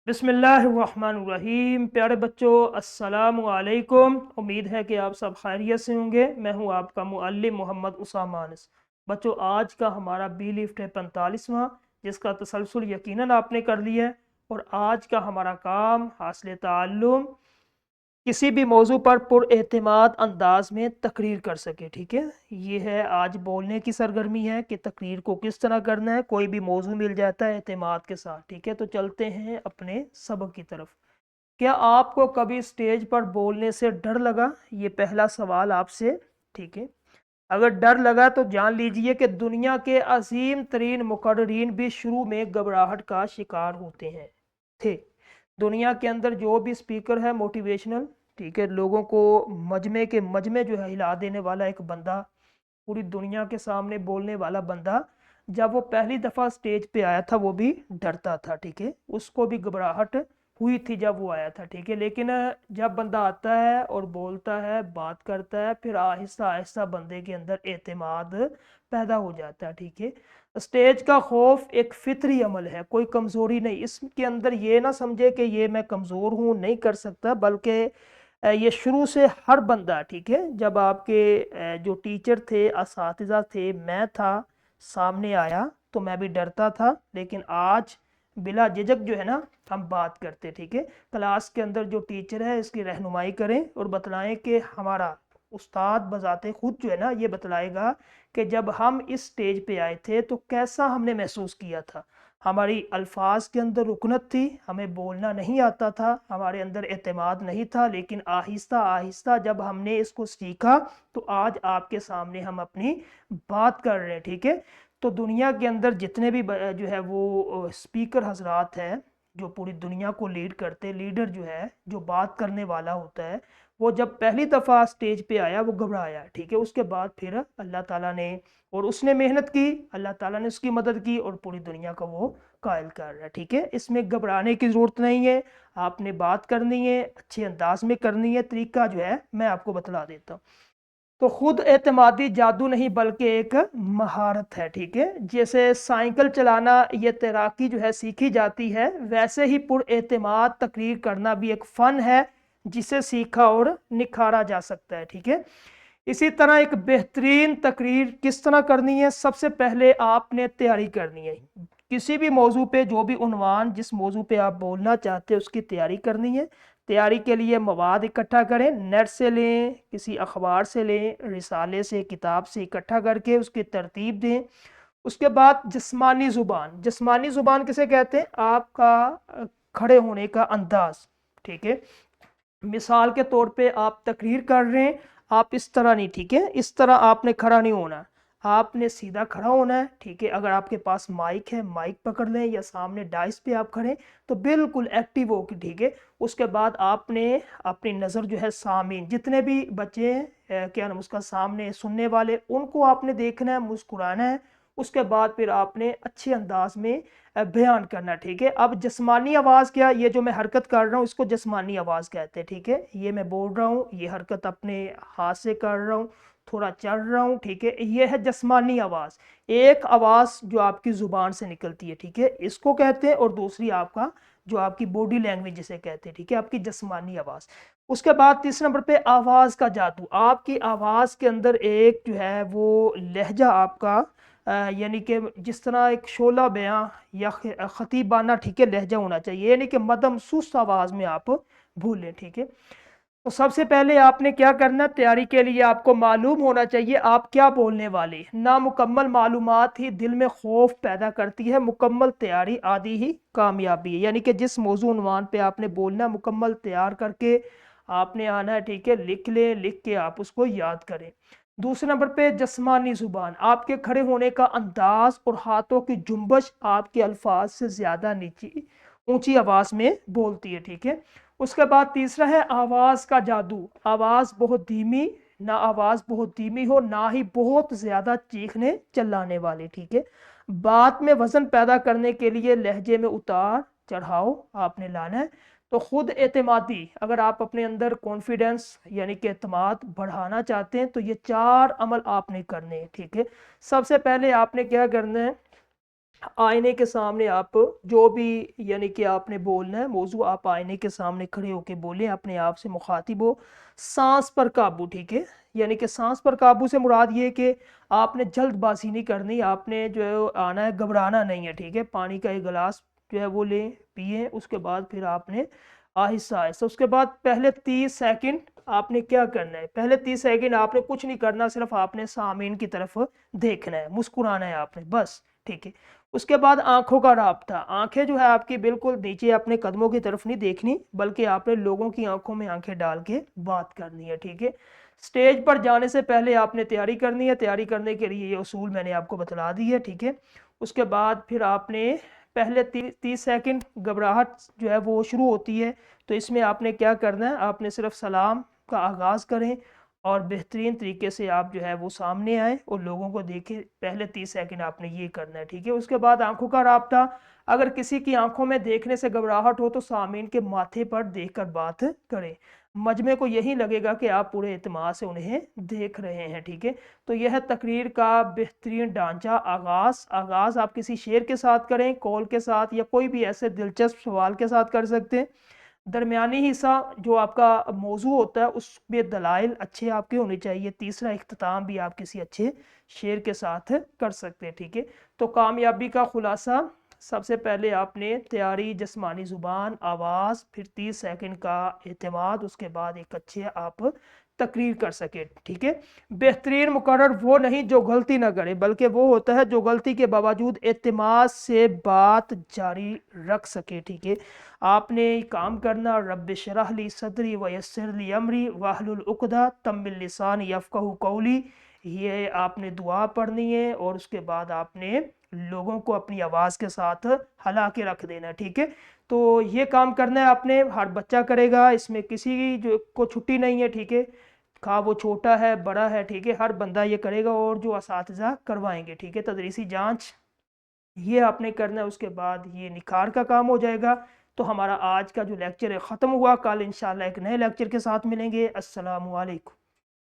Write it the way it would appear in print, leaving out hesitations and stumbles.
बिस्मिल्लाहिर्रहमानिर्रहीम। प्यारे बच्चों, अस्सलामु अलैकुम। उम्मीद है कि आप सब खैरियत से होंगे। मैं हूं आपका मुअल्लिम मोहम्मद उसामा अनस। बच्चों, आज का हमारा बी लिफ्ट है 45वां, जिसका तसलसल यकीनन आपने कर लिया है। और आज का हमारा काम हासिल ताल्लुम किसी भी मौजू पर पुरएतमाद अंदाज में तकरीर कर सके। ठीक है, ये है आज बोलने की सरगर्मी है कि तकरीर को किस तरह करना है। कोई भी मौजू मिल जाता है एतमाद के साथ। ठीक है, तो चलते हैं अपने सबक की तरफ। क्या आपको कभी स्टेज पर बोलने से डर लगा? ये पहला सवाल आपसे। ठीक है, अगर डर लगा तो जान लीजिए कि दुनिया के अजीम तरीन मुकर्रीन भी शुरू में घबराहट का शिकार होते हैं थे। दुनिया के अंदर जो भी स्पीकर है मोटिवेशनल, ठीक है, लोगों को मजमे के मजमे जो है हिला देने वाला एक बंदा, पूरी दुनिया के सामने बोलने वाला बंदा, जब वो पहली दफ़ा स्टेज पे आया था वो भी डरता था। ठीक है, उसको भी घबराहट हुई थी जब वो आया था। ठीक है, लेकिन जब बंदा आता है और बोलता है, बात करता है, फिर आहिस्ता आहिस्ता बंदे के अंदर एतमाद पैदा हो जाता है। ठीक है, स्टेज का खौफ एक फितरी अमल है, कोई कमज़ोरी नहीं। इसके अंदर ये ना समझे कि ये मैं कमज़ोर हूँ, नहीं कर सकता, बल्कि ये शुरू से हर बंदा, ठीक है, जब आपके जो टीचर थे, असातिज़ा थे, मैं था, सामने आया तो मैं भी डरता था। लेकिन आज बिला झिझक जो है ना हम बात करते। ठीक है, क्लास के अंदर जो टीचर है इसकी रहनुमाई करें और बतलाएं कि हमारा उस्ताद बजाते खुद जो है ना ये बतलाएगा कि जब हम इस स्टेज पे आए थे तो कैसा हमने महसूस किया था। हमारी अल्फाज के अंदर रुकनत थी, हमें बोलना नहीं आता था, हमारे अंदर एतमाद नहीं था, लेकिन आहिस्ता आहिस्ता जब हमने इसको सीखा तो आज आपके सामने हम अपनी बात कर रहे हैं। ठीक है, तो दुनिया के अंदर जितने भी जो है वो स्पीकर हजरात हैं जो पूरी दुनिया को लीड करते, लीडर जो है जो बात करने वाला होता है, वो जब पहली दफ़ा स्टेज पे आया वो घबराया। ठीक है, उसके बाद फिर अल्लाह ताला ने, और उसने मेहनत की, अल्लाह ताला ने उसकी मदद की और पूरी दुनिया का वो कायल कर रहा है। ठीक है, इसमें घबराने की ज़रूरत नहीं है, आपने बात करनी है, अच्छे अंदाज में करनी है। तरीका जो है मैं आपको बतला देता हूँ। तो खुद एतमादी जादू नहीं बल्कि एक महारत है। ठीक है, जैसे साइकिल चलाना ये तैराकी जो है सीखी जाती है, वैसे ही पुरएतमाद तकरीर करना भी एक फ़न है जिसे सीखा और निखारा जा सकता है। ठीक है, इसी तरह एक बेहतरीन तकरीर किस तरह करनी है? सबसे पहले आपने तैयारी करनी है। किसी भी मौजू पे जो भी उन्वान जिस मौजू पे आप बोलना चाहते हैं उसकी तैयारी करनी है। तैयारी के लिए मवाद इकट्ठा करें, नेट से लें, किसी अखबार से लें, रिसाले से, किताब से इकट्ठा करके उसकी तरतीब दें। उसके बाद जिस्मानी ज़ुबान, जिस्मानी ज़ुबान किसे कहते हैं? आपका खड़े होने का अंदाज। ठीक है, मिसाल के तौर पे आप तकरीर कर रहे हैं, आप इस तरह नहीं, ठीक है, इस तरह आपने खड़ा नहीं होना, आपने सीधा खड़ा होना है। ठीक है, अगर आपके पास माइक है माइक पकड़ लें, या सामने डाइस पे आप खड़े तो बिल्कुल एक्टिव हो के। ठीक है, उसके बाद आपने अपनी नज़र जो है सामीन जितने भी बच्चे हैं, क्या नाम उसका, सामने सुनने वाले, उनको आपने देखना है, मुस्कुराना है। उसके बाद फिर आपने अच्छे अंदाज में बयान करना। ठीक है, अब जिस्मानी आवाज़ क्या, ये जो मैं हरकत कर रहा हूँ इसको जिस्मानी आवाज़ कहते हैं। ठीक है, ये मैं बोल रहा हूँ, ये हरकत अपने हाथ से कर रहा हूँ, थोड़ा चल रहा हूँ। ठीक है, ये है जिस्मानी आवाज़, एक आवाज़ जो आपकी ज़ुबान से निकलती है। ठीक है, इसको कहते हैं, और दूसरी आपका जो आपकी बॉडी लैंग्वेज जिसे कहते हैं। ठीक है, आपकी जिस्मानी आवाज़। उसके बाद तीसरे नंबर पे आवाज़ का जादू, आपकी आवाज़ के अंदर एक जो है वो लहजा आपका, यानी कि जिस तरह एक शोला बयां या खतीबाना, ठीक है, लहजा होना चाहिए, यानी कि मदम सुस्त आवाज़ में आप भूलें। ठीक है, तो सबसे पहले आपने क्या करना, तैयारी के लिए आपको मालूम होना चाहिए आप क्या बोलने वाले। नामुकम्मल मालूमात ही दिल में खौफ पैदा करती है, मुकम्मल तैयारी आदि ही कामयाबी है। यानी कि जिस मौजू उन्वान पे आपने बोलना, मुकम्मल तैयार करके आपने आना है। ठीक है, लिख लें, लिख के आप उसको याद करें। दूसरे नंबर पे जिस्मानी ज़ुबान, आपके खड़े होने का अंदाज और हाथों की जुम्बश आपके अल्फाज से ज़्यादा नीची ऊंची आवाज़ में बोलती है। ठीक है, उसके बाद तीसरा है आवाज़ का जादू, आवाज़ बहुत धीमी, ना आवाज़ बहुत धीमी हो, ना ही बहुत ज़्यादा चीखने चिल्लाने वाली। ठीक है, बात में वज़न पैदा करने के लिए लहजे में उतार चढ़ाव आपने लाना है। तो खुद एतमादी, अगर आप अपने अंदर कॉन्फिडेंस यानी कि एतमाद बढ़ाना चाहते हैं तो ये चार अमल आपने करने हैं। ठीक है, सबसे पहले आपने क्या करना है, आईने के सामने आप जो भी यानी कि आपने बोलना है मौजू, आप आईने के सामने खड़े होके बोले, अपने आप से मुखातिब हो। सांस पर काबू, ठीक है, यानी कि सांस पर काबू से मुराद ये है कि आपने जल्दबाजी नहीं करनी, आपने जो है आना है, घबराना नहीं है, ठीक है। पानी का एक गिलास जो है वो लें, पिए, उसके बाद फिर आपने आहिस्ता आहिस्ता, उसके बाद पहले 30 सेकंड आपने क्या करना है, पहले 30 सेकंड आपने कुछ नहीं करना, सिर्फ आपने सामीन की तरफ देखना है, मुस्कुराना है आपने, बस, ठीक है। उसके बाद आंखों का राब्ता, आंखें जो है आपकी बिल्कुल नीचे अपने कदमों की तरफ नहीं देखनी, बल्कि आपने लोगों की आंखों में आंखें डाल के बात करनी है, ठीक है। स्टेज पर जाने से पहले आपने तैयारी करनी है, तैयारी करने के लिए ये उसूल मैंने आपको बतला दी है, ठीक है। उसके बाद फिर आपने पहले 30 सेकंड घबराहट जो है वो शुरू होती है, तो इसमें आपने क्या करना है, आपने सिर्फ सलाम का आगाज़ करें और बेहतरीन तरीके से आप जो है वो सामने आए और लोगों को देखें, पहले 30 सेकंड आपने ये करना है, ठीक है। उसके बाद आंखों का राब्ता, अगर किसी की आंखों में देखने से घबराहट हो तो सामीन के माथे पर देखकर बात करें, मजमे को यही लगेगा कि आप पूरे एतमाद से उन्हें देख रहे हैं, ठीक है। तो यह है तकरीर का बेहतरीन ढांचा। आगाज़ आप किसी शेर के साथ करें, कॉल के साथ, या कोई भी ऐसे दिलचस्प सवाल के साथ कर सकते हैं। दरमियानी हिस्सा जो आपका मौजू होता है उसमें दलाइल अच्छे आपके होने चाहिए। तीसरा, इख्तिताम भी आप किसी अच्छे शेर के साथ कर सकते हैं, ठीक है। तो कामयाबी का खुलासा, सबसे पहले आपने तैयारी, जिस्मानी ज़ुबान, आवाज़, फिर 30 सेकंड का एतमाद, उसके बाद एक अच्छे आप तकरीर कर सके, ठीक है। बेहतरीन मुकर्रर वो नहीं जो गलती ना करे, बल्कि वो होता है जो गलती के बावजूद एतमाद से बात जारी रख सके, ठीक है। आपने काम करना, रब्बि शरह ली सदरी व यस्सिर ली अमरी वाहलुल उक़दा तम्मिल लिसानी यफ़क़हू क़ौली, ये आपने दुआ पढ़नी है और उसके बाद आपने लोगों को अपनी आवाज़ के साथ हला के रख देना है, ठीक है। तो ये काम करना है आपने, हर बच्चा करेगा, इसमें किसी जो को छुट्टी नहीं है, ठीक है, खा वो छोटा है बड़ा है, ठीक है, हर बंदा ये करेगा और जो असातिज़ा करवाएंगे, ठीक है। तदरीसी जांच ये आपने करना है, उसके बाद ये निखार का काम हो जाएगा। तो हमारा आज का जो लेक्चर है ख़त्म हुआ, कल इंशाल्लाह एक नए लेक्चर के साथ मिलेंगे। अस्सलामु अलैकुम।